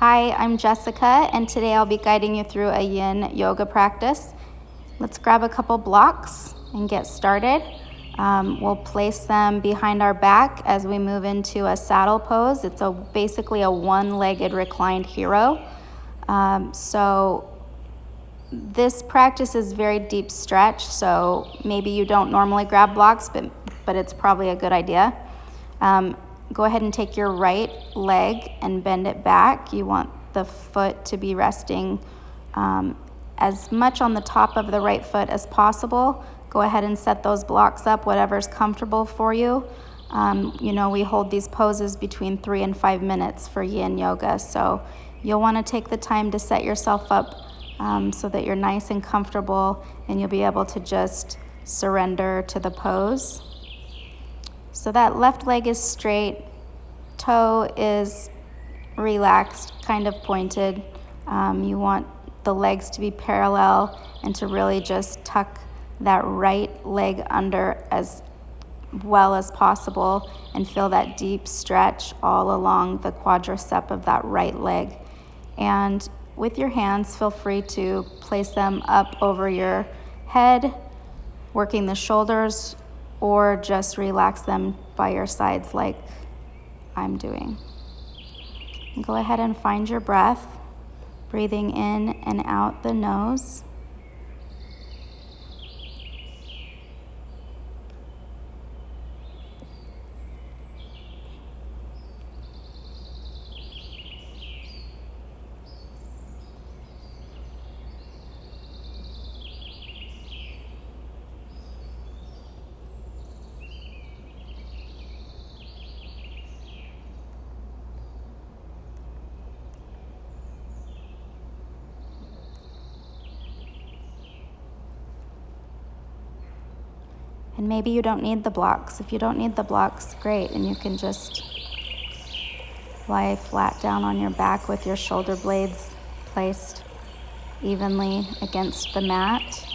Hi, I'm Jessica, and today I'll be guiding you through a yin yoga practice. Let's grab a couple blocks and get started. We'll place them behind our back as we move into a saddle pose. It's basically a one-legged reclined hero. So this practice is very deep stretch, so maybe you don't normally grab blocks, but it's probably a good idea. Go ahead and take your right leg and bend it back. You want the foot to be resting as much on the top of the right foot as possible. Go ahead and set those blocks up, whatever's comfortable for you. We hold these poses between 3 and 5 minutes for yin yoga, so you'll want to take the time to set yourself up so that you're nice and comfortable, and you'll be able to just surrender to the pose. So that left leg is straight, toe is relaxed, kind of pointed. You want the legs to be parallel and to really just tuck that right leg under as well as possible and feel that deep stretch all along the quadricep of that right leg. And with your hands, feel free to place them up over your head, working the shoulders, or just relax them by your sides like I'm doing. And go ahead and find your breath, breathing in and out the nose. And maybe you don't need the blocks. If you don't need the blocks, great, and you can just lie flat down on your back with your shoulder blades placed evenly against the mat.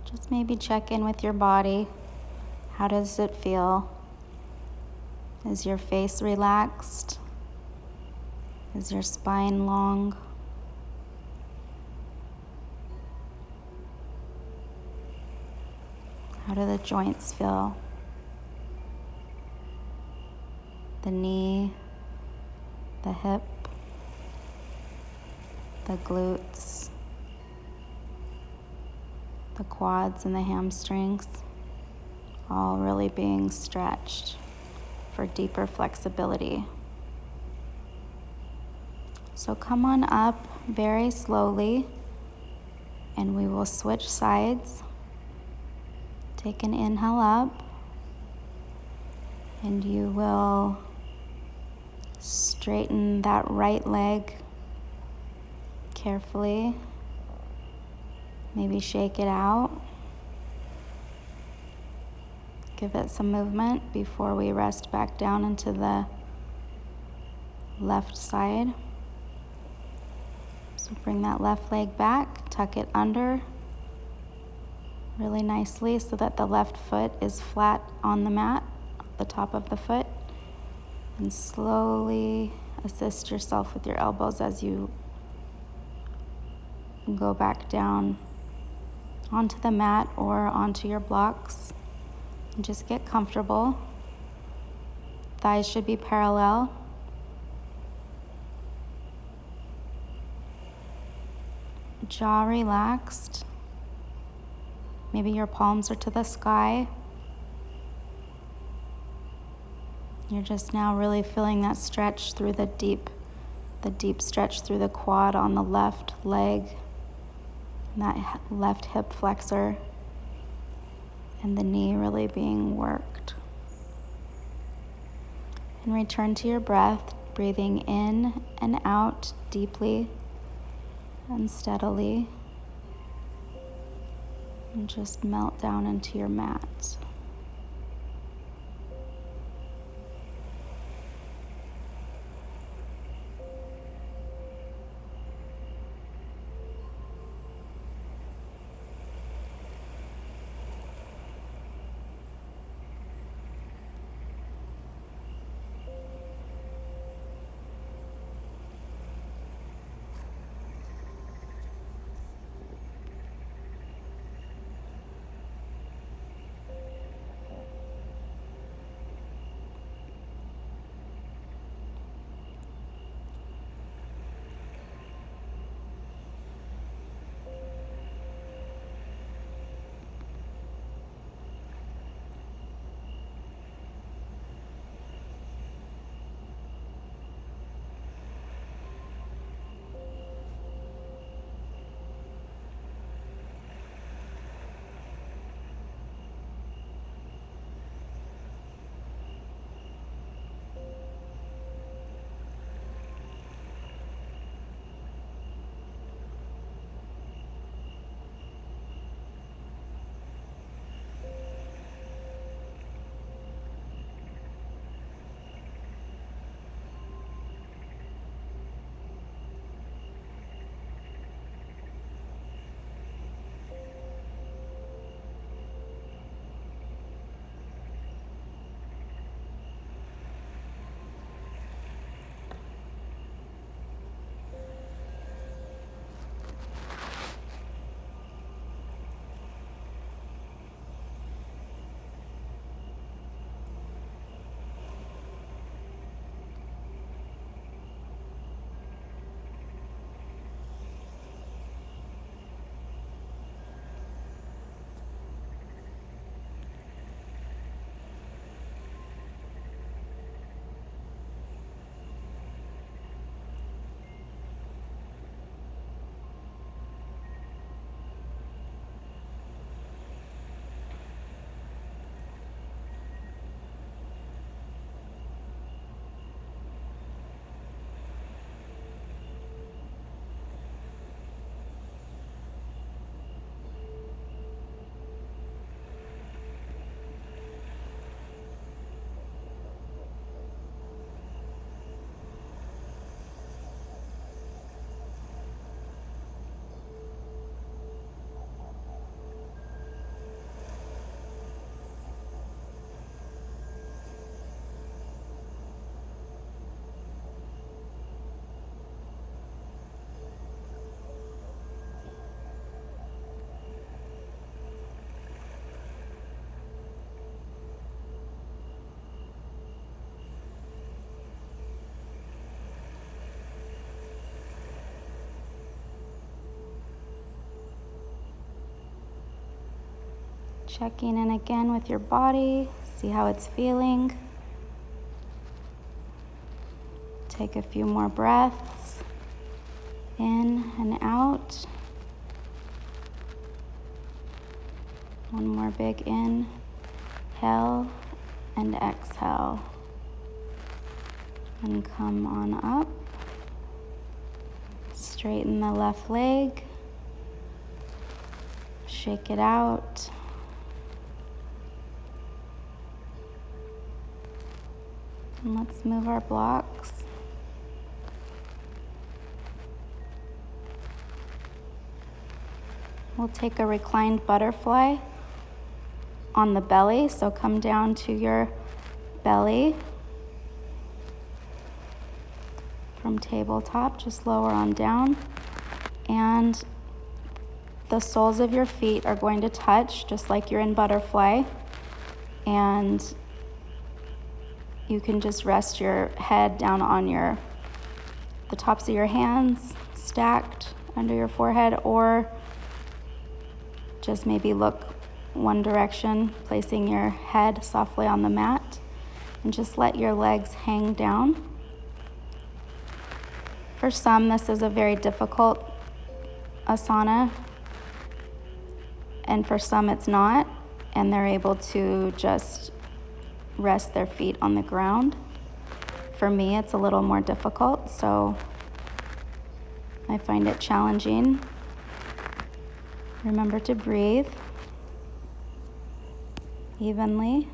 Just maybe check in with your body. How does it feel? Is your face relaxed? Is your spine long? How do the joints feel? the knee, the hip, the glutes, the quads and the hamstrings, all really being stretched for deeper flexibility. So come on up very slowly, and we will switch sides. Take an inhale up, and you will straighten that right leg carefully. Maybe shake it out. Give it some movement before we rest back down into the left side. So bring that left leg back, tuck it under really nicely so that the left foot is flat on the mat, the top of the foot, and slowly assist yourself with your elbows as you go back down onto the mat or onto your blocks. And just get comfortable. Thighs should be parallel. Jaw relaxed. Maybe your palms are to the sky. You're just now really feeling that stretch through the deep stretch through the quad on the left leg, and that left hip flexor, and the knee really being worked. And return to your breath, breathing in and out deeply and steadily, and just melt down into your mat. Checking in again with your body, see how it's feeling. Take a few more breaths in and out. One more big inhale and exhale. And come on up. Straighten the left leg. Shake it out. And let's move our blocks. We'll take a reclined butterfly on the belly, so come down to your belly. From tabletop, just lower on down. And the soles of your feet are going to touch, just like you're in butterfly. And you can just rest your head down on the tops of your hands, stacked under your forehead, or just maybe look one direction, placing your head softly on the mat, and just let your legs hang down. For some, this is a very difficult asana, and for some it's not, and they're able to just rest their feet on the ground. For me, it's a little more difficult, so I find it challenging. Remember to breathe evenly.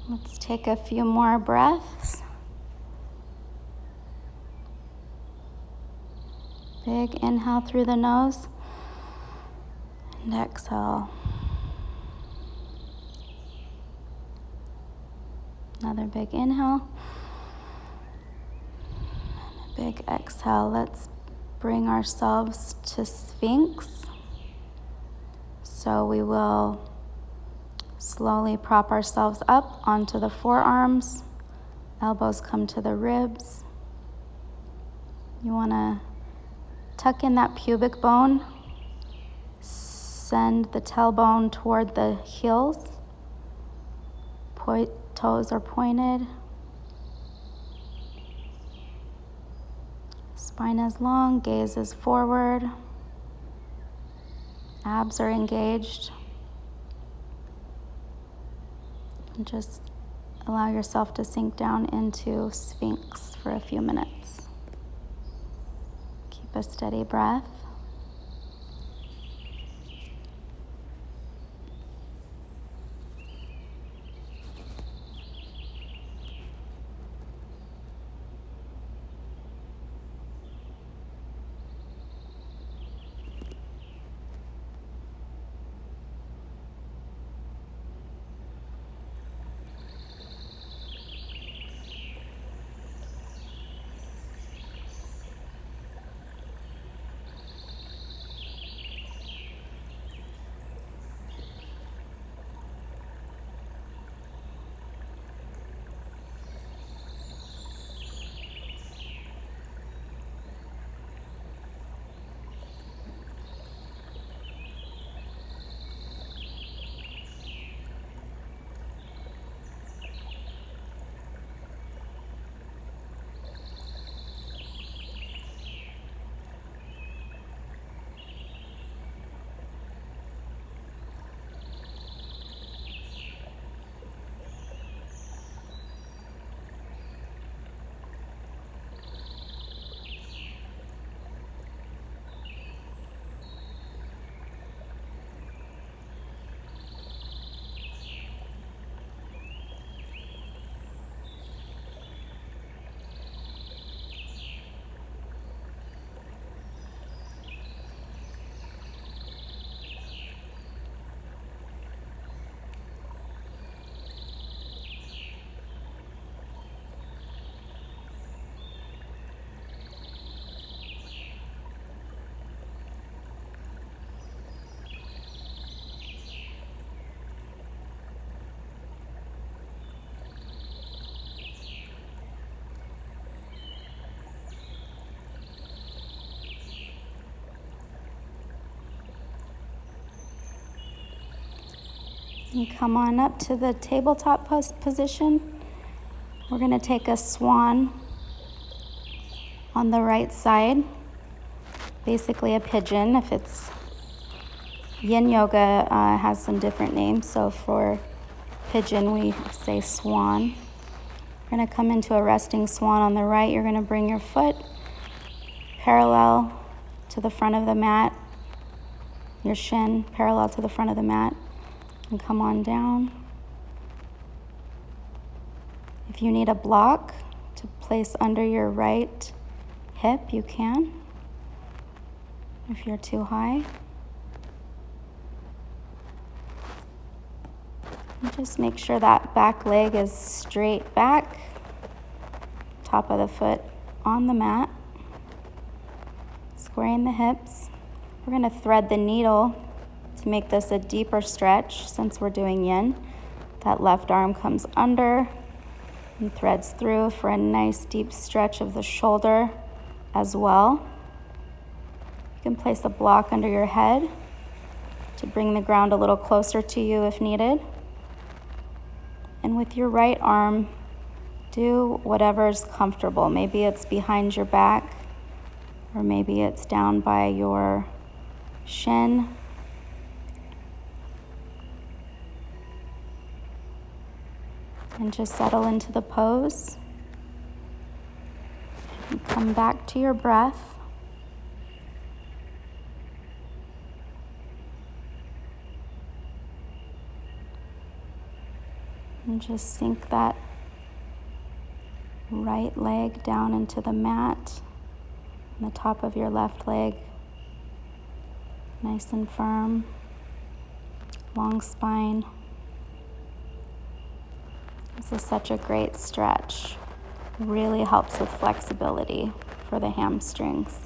Let's take a few more breaths. Big inhale through the nose and exhale. Another big inhale. And a big exhale. Let's bring ourselves to Sphinx. So we will slowly prop ourselves up onto the forearms. Elbows come to the ribs. You want to tuck in that pubic bone. Send the tailbone toward the heels. Toes are pointed. Spine is long, gaze is forward. Abs are engaged. And just allow yourself to sink down into Sphinx for a few minutes. Keep a steady breath. And come on up to the tabletop position. We're going to take a swan on the right side, basically a pigeon. If it's yin yoga has some different names, so for pigeon we say swan. We're going to come into a resting swan on the right. You're going to bring your foot parallel to the front of the mat, your shin parallel to the front of the mat, and come on down. If you need a block to place under your right hip, you can, if you're too high. And just make sure that back leg is straight back, top of the foot on the mat, squaring the hips. We're going to thread the needle to make this a deeper stretch since we're doing yin. That left arm comes under and threads through for a nice deep stretch of the shoulder as well. You can place a block under your head to bring the ground a little closer to you if needed. And with your right arm, do whatever's comfortable. Maybe it's behind your back, or maybe it's down by your shin. And just settle into the pose. And come back to your breath. And just sink that right leg down into the mat, and the top of your left leg nice and firm, long spine. This is such a great stretch. Really helps with flexibility for the hamstrings.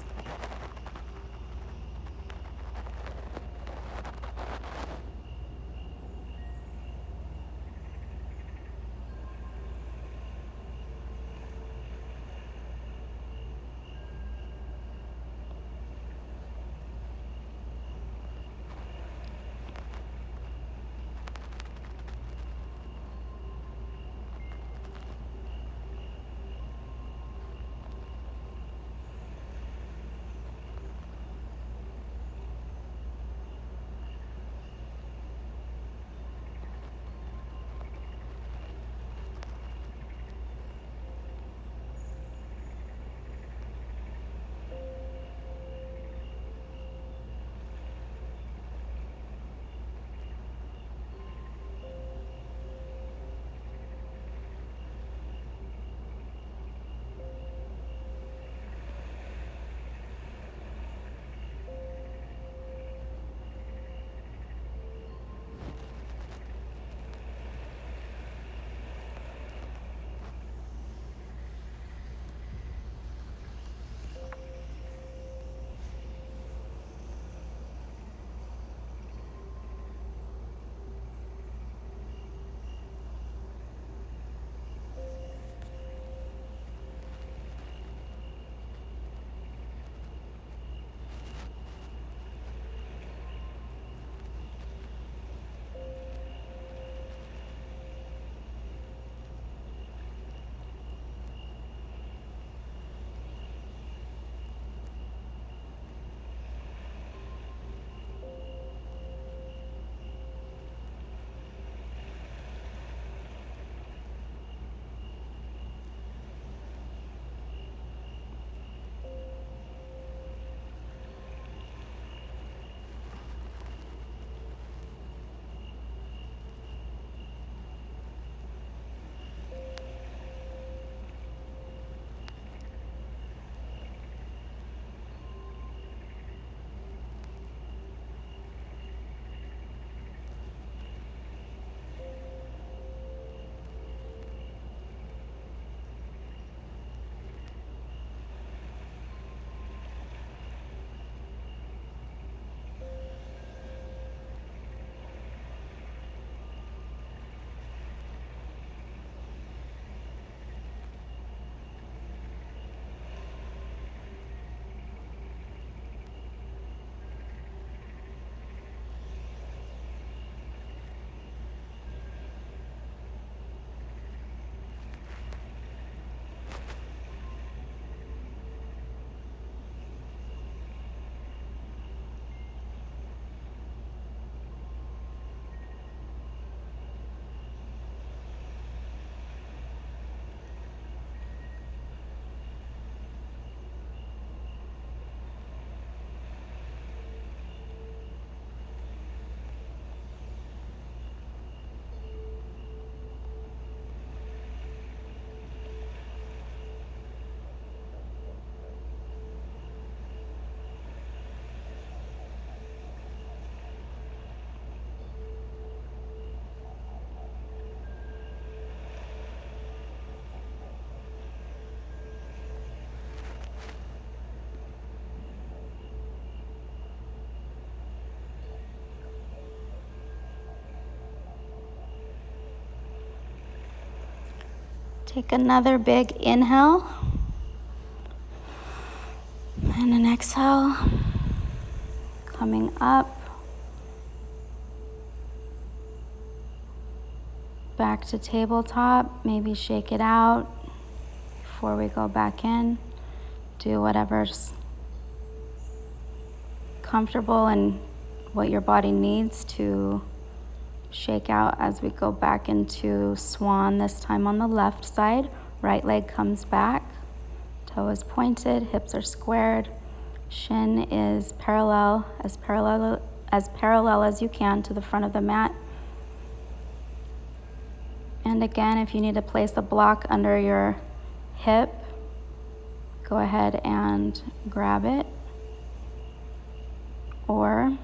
Take another big inhale and an exhale. Coming up, back to tabletop. Maybe shake it out before we go back in. Do whatever's comfortable and what your body needs to shake out as we go back into swan, this time on the left side. Right leg comes back, toe is pointed, hips are squared, shin is parallel as you can to the front of the mat. And again, if you need to place a block under your hip, go ahead and grab it. Or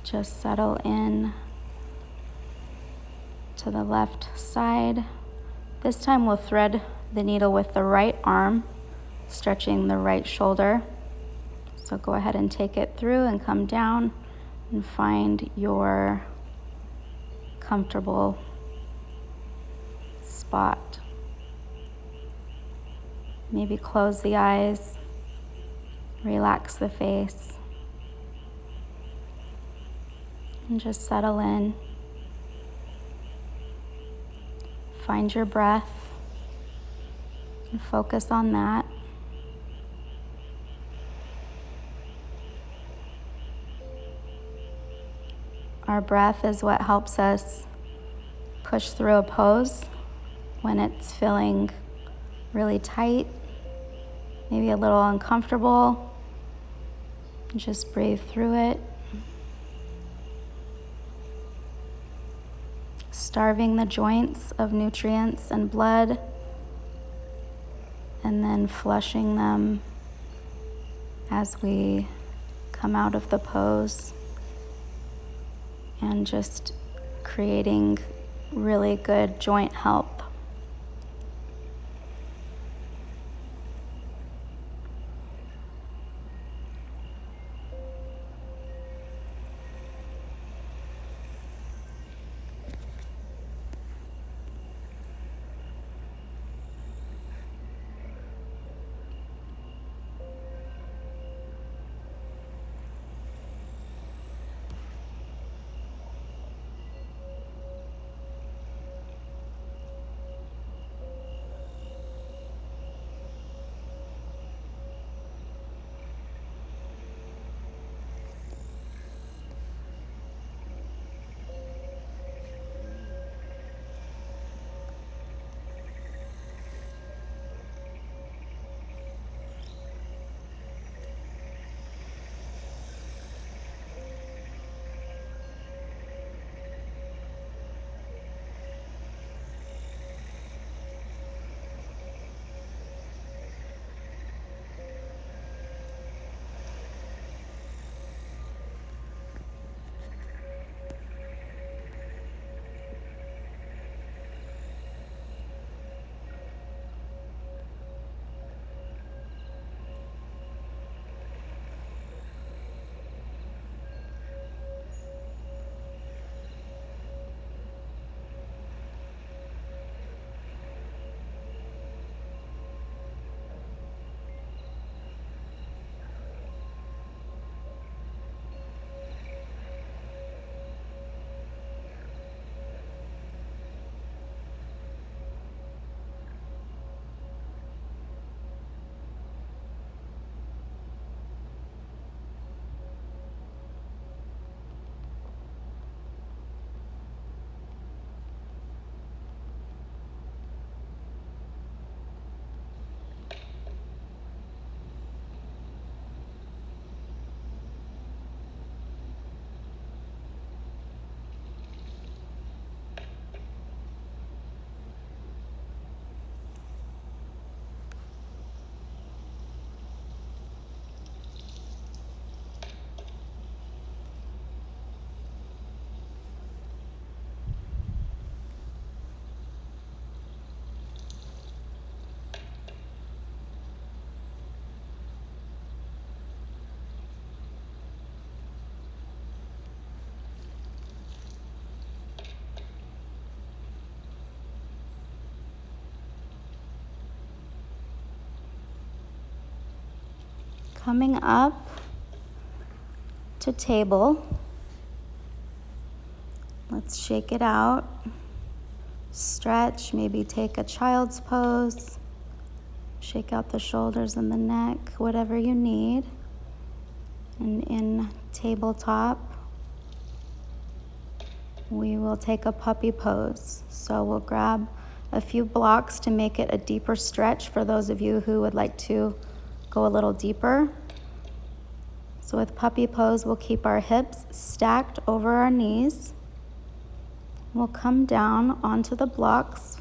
just settle in to the left side. This time we'll thread the needle with the right arm, stretching the right shoulder. So go ahead and take it through and come down and find your comfortable spot. Maybe close the eyes, relax the face, and just settle in. Find your breath and focus on that. Our breath is what helps us push through a pose when it's feeling really tight, maybe a little uncomfortable. Just breathe through it. Starving the joints of nutrients and blood, and then flushing them as we come out of the pose, and just creating really good joint health. Coming up to table, let's shake it out, stretch, maybe take a child's pose, shake out the shoulders and the neck, whatever you need. And in tabletop, we will take a puppy pose. So we'll grab a few blocks to make it a deeper stretch for those of you who would like to go a little deeper. So with puppy pose, we'll keep our hips stacked over our knees. We'll come down onto the blocks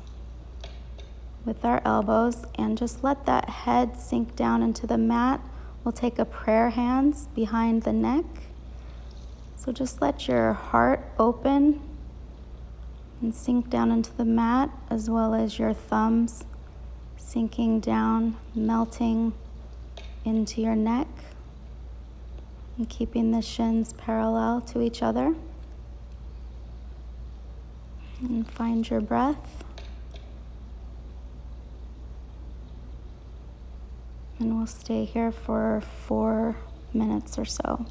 with our elbows and just let that head sink down into the mat. We'll take a prayer hands behind the neck. So just let your heart open and sink down into the mat, as well as your thumbs sinking down, melting into your neck, and keeping the shins parallel to each other. And find your breath. And we'll stay here for 4 minutes or so.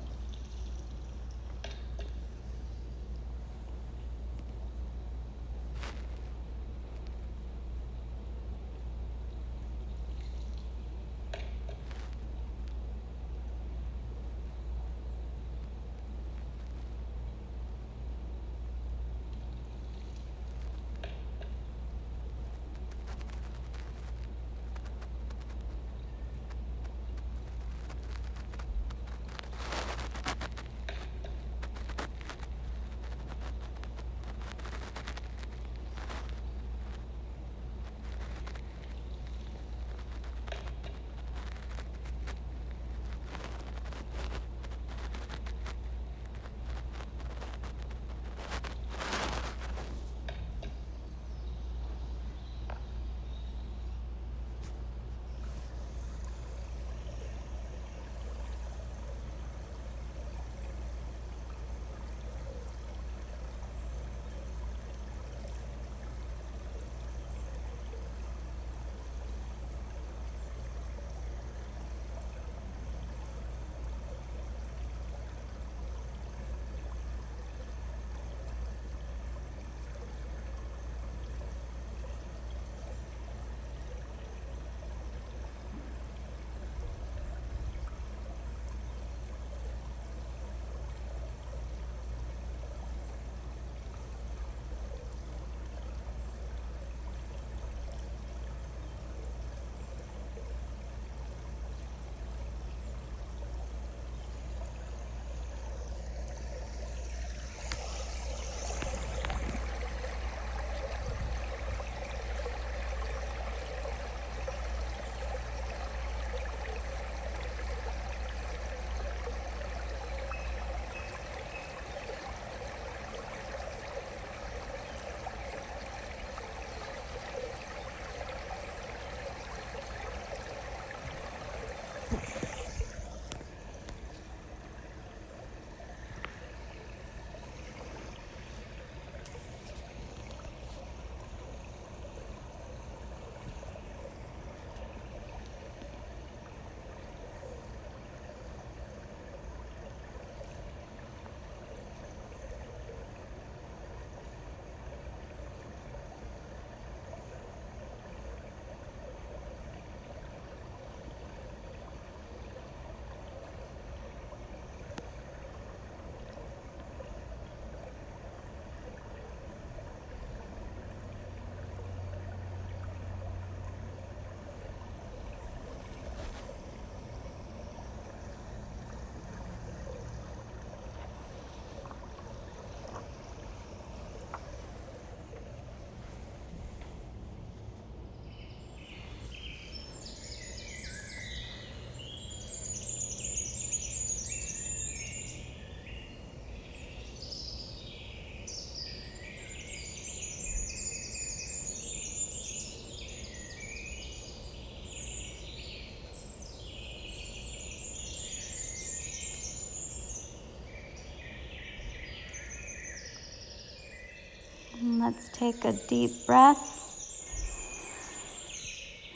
And let's take a deep breath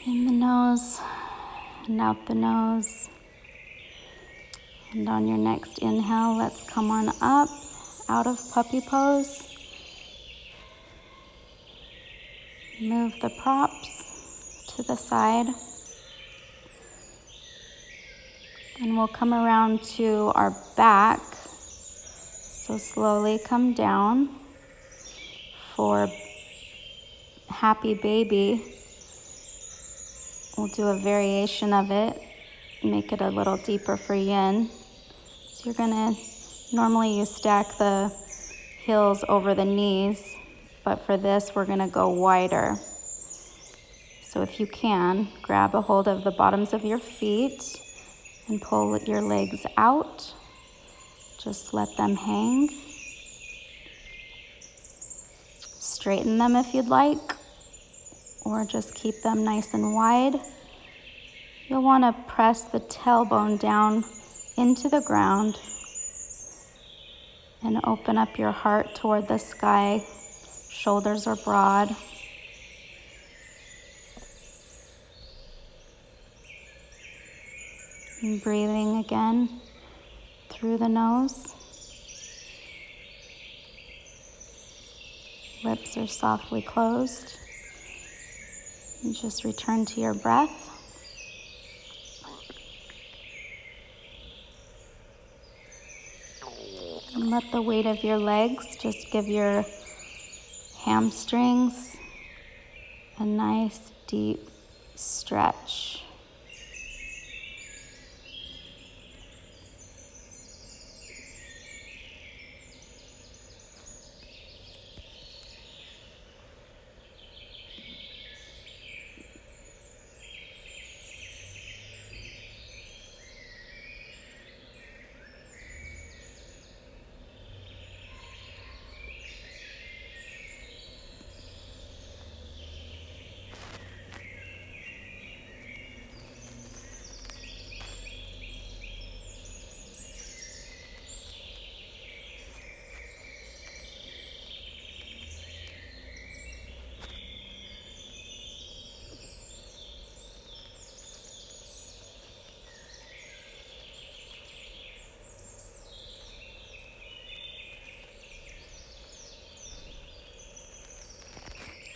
in the nose and out the nose. And on your next inhale, let's come on up out of puppy pose. Move the props to the side. And we'll come around to our back. So slowly come down for happy baby. We'll do a variation of it, make it a little deeper for yin. So you're gonna, normally you stack the heels over the knees, but for this, we're gonna go wider. So if you can, grab a hold of the bottoms of your feet and pull your legs out. Just let them hang. Straighten them if you'd like, or just keep them nice and wide. You'll want to press the tailbone down into the ground and open up your heart toward the sky. Shoulders are broad. And breathing again through the nose. Lips are softly closed. And just return to your breath. And let the weight of your legs just give your hamstrings a nice deep stretch.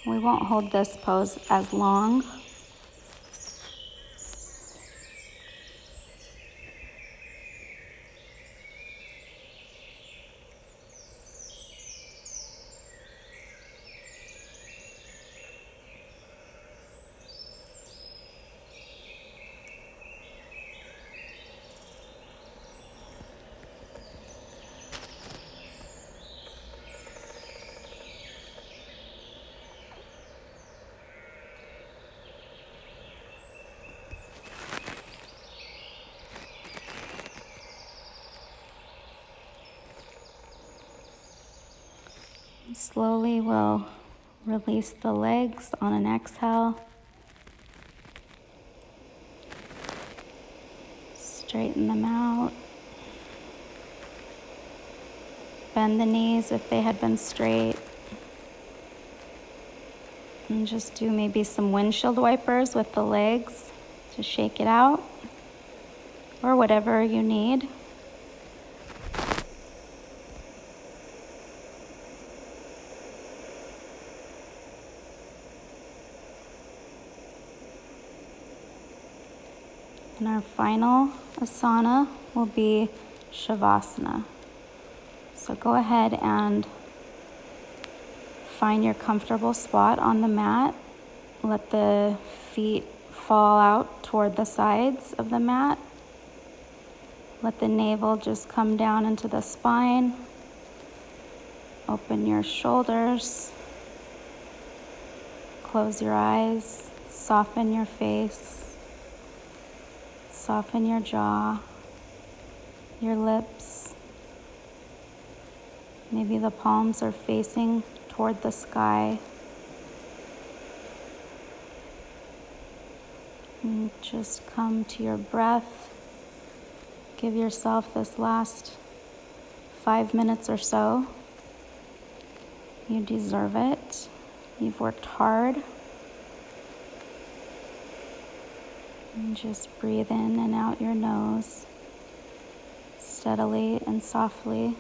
We won't hold this pose as long. Slowly we'll release the legs on an exhale. Straighten them out. Bend the knees if they had been straight. And just do maybe some windshield wipers with the legs to shake it out, or whatever you need. And our final asana will be Shavasana. So go ahead and find your comfortable spot on the mat. Let the feet fall out toward the sides of the mat. Let the navel just come down into the spine. Open your shoulders. Close your eyes. Soften your face. Soften your jaw, your lips. Maybe the palms are facing toward the sky. And just come to your breath. Give yourself this last 5 minutes or so. You deserve it. You've worked hard. And just breathe in and out your nose, steadily and softly.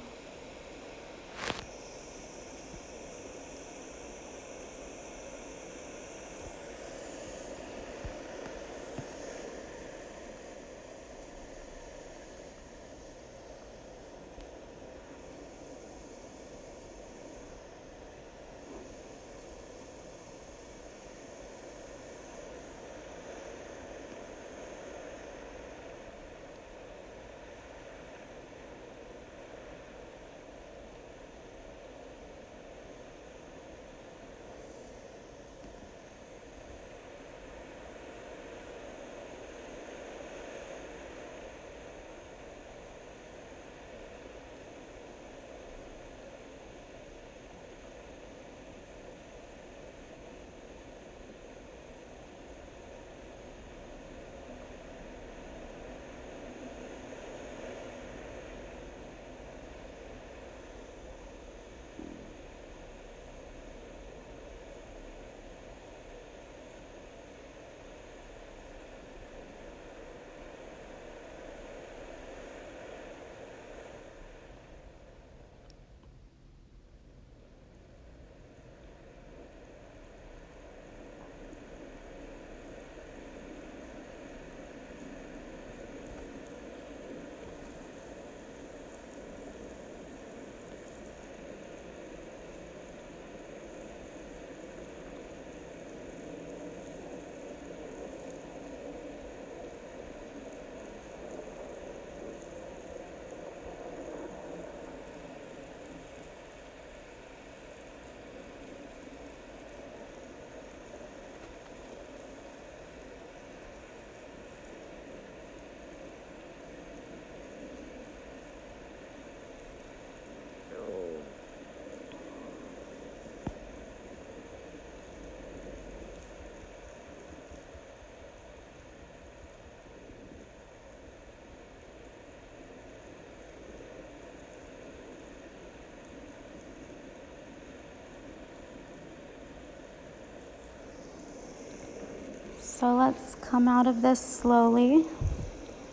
So let's come out of this slowly.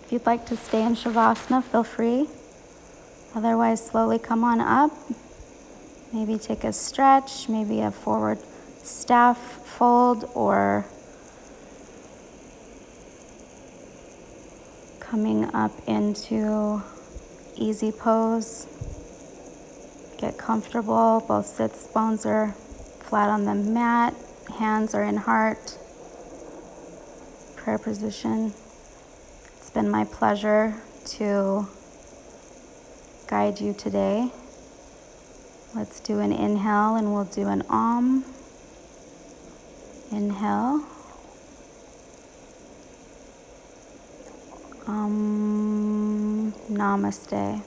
If you'd like to stay in Shavasana, feel free. Otherwise, slowly come on up. Maybe take a stretch, maybe a forward staff fold, or coming up into easy pose. Get comfortable. Both sits bones are flat on the mat. Hands are in heart. Prayer position. It's been my pleasure to guide you today. Let's do an inhale and we'll do an Om. Inhale. Namaste.